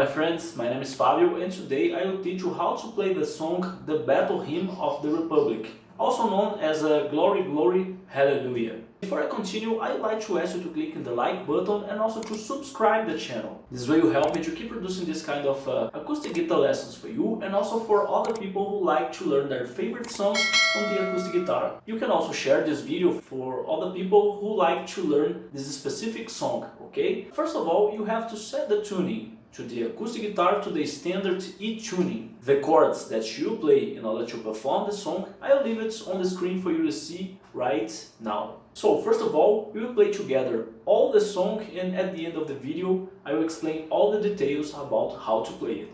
friends, my name is Fabio and today I will teach you how to play the song The Battle Hymn of the Republic, also known as Glory Glory Hallelujah. Before I continue, I'd like to ask you to click on the like button and also to subscribe the channel. This way will help me to keep producing this kind of acoustic guitar lessons for you and also for other people who like to learn their favorite songs on the acoustic guitar. You can also share this video for other people who like to learn this specific song, okay? First of all, you have to set the tuning to the acoustic guitar to the standard E tuning. The chords that you play in order to perform the song, I'll leave it on the screen for you to see right now. So first of all, we will play together all the song and at the end of the video I will explain all the details about how to play it.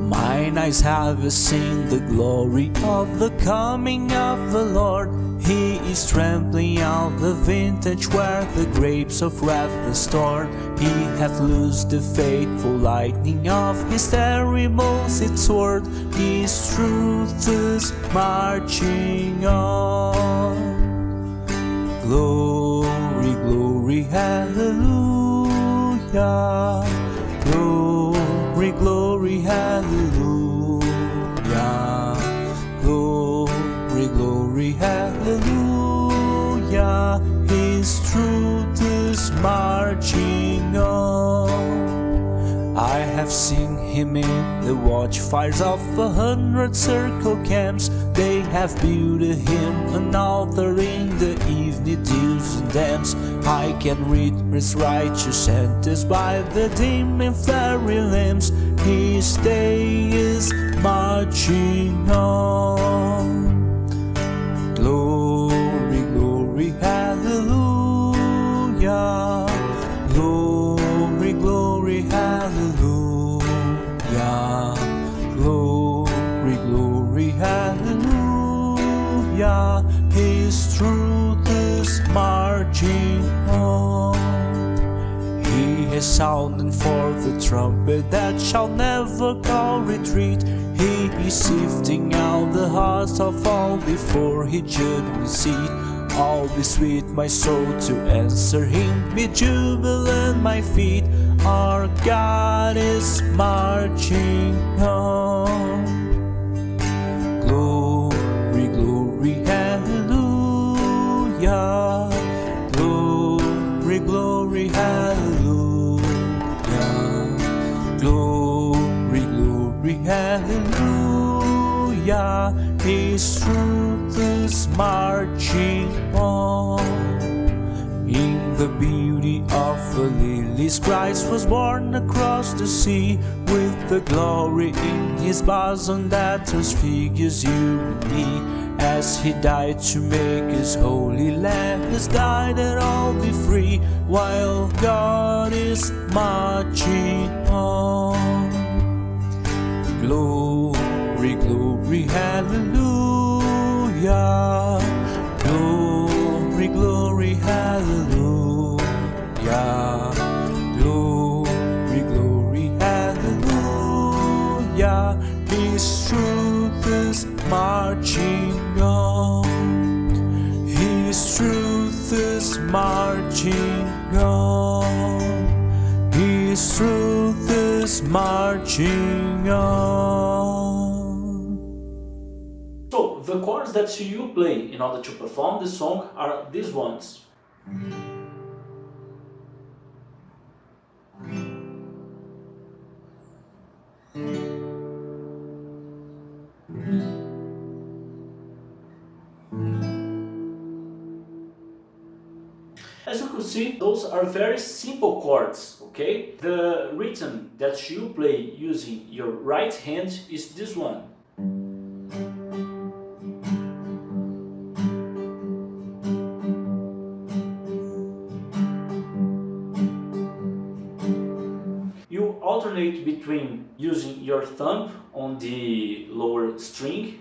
Mine eyes have seen the glory of the coming of the Lord. He is trampling out the vintage where the grapes of wrath are stored. He hath loosed the fateful lightning of his terrible seed sword. His truth is marching on. Glory, glory, hallelujah. Glory, glory, hallelujah. Glory, glory, hallelujah. His truth is marching on. I have seen him in the watchfires of 100 circle camps. They have built him an altar in the evening dews and damps. I can read his righteous sentence by the dim and fiery lamps. His day is marching on. Glory, glory, hallelujah. Glory, glory, hallelujah. Glory, glory, hallelujah. His truth is marching on. He has sounded for the trumpet that shall never call retreat. He is sifting out the hearts of all before his judgment seat. All be sweet, my soul, to answer him, be jubilant my feet. Our God is marching on. Glory, glory, hallelujah. Glory, glory, hallelujah. Glory, glory, hallelujah. His truth is marching on. In the beauty of the lilies, Christ was born across the sea, with the glory in his bosom that transfigures you and me. As he died to make his holy land, has died that all be free, while God is marching on. Glory, glory, hallelujah. Glory, glory, hallelujah. Glory, glory, hallelujah. His truth is marching on. His truth is marching on. His truth is marching on. So the chords that you play in order to perform the song are these ones. As you can see, those are very simple chords, okay? The rhythm that you play using your right hand is this one. You alternate between using your thumb on the lower string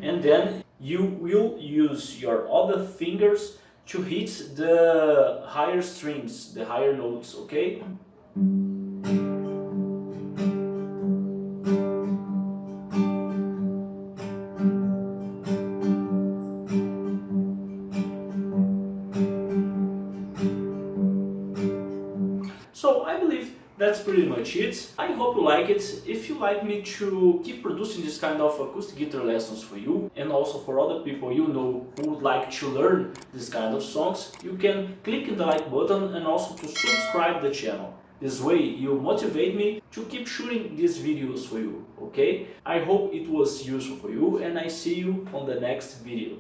and then you will use your other fingers to hit the higher strings, the higher notes, okay? I believe that's pretty much it. I hope you like it. If you like me to keep producing this kind of acoustic guitar lessons for you, and also for other people you know who would like to learn this kind of songs, you can click in the like button and also to subscribe the channel. This way you motivate me to keep shooting these videos for you, okay? I hope it was useful for you, and I see you on the next video.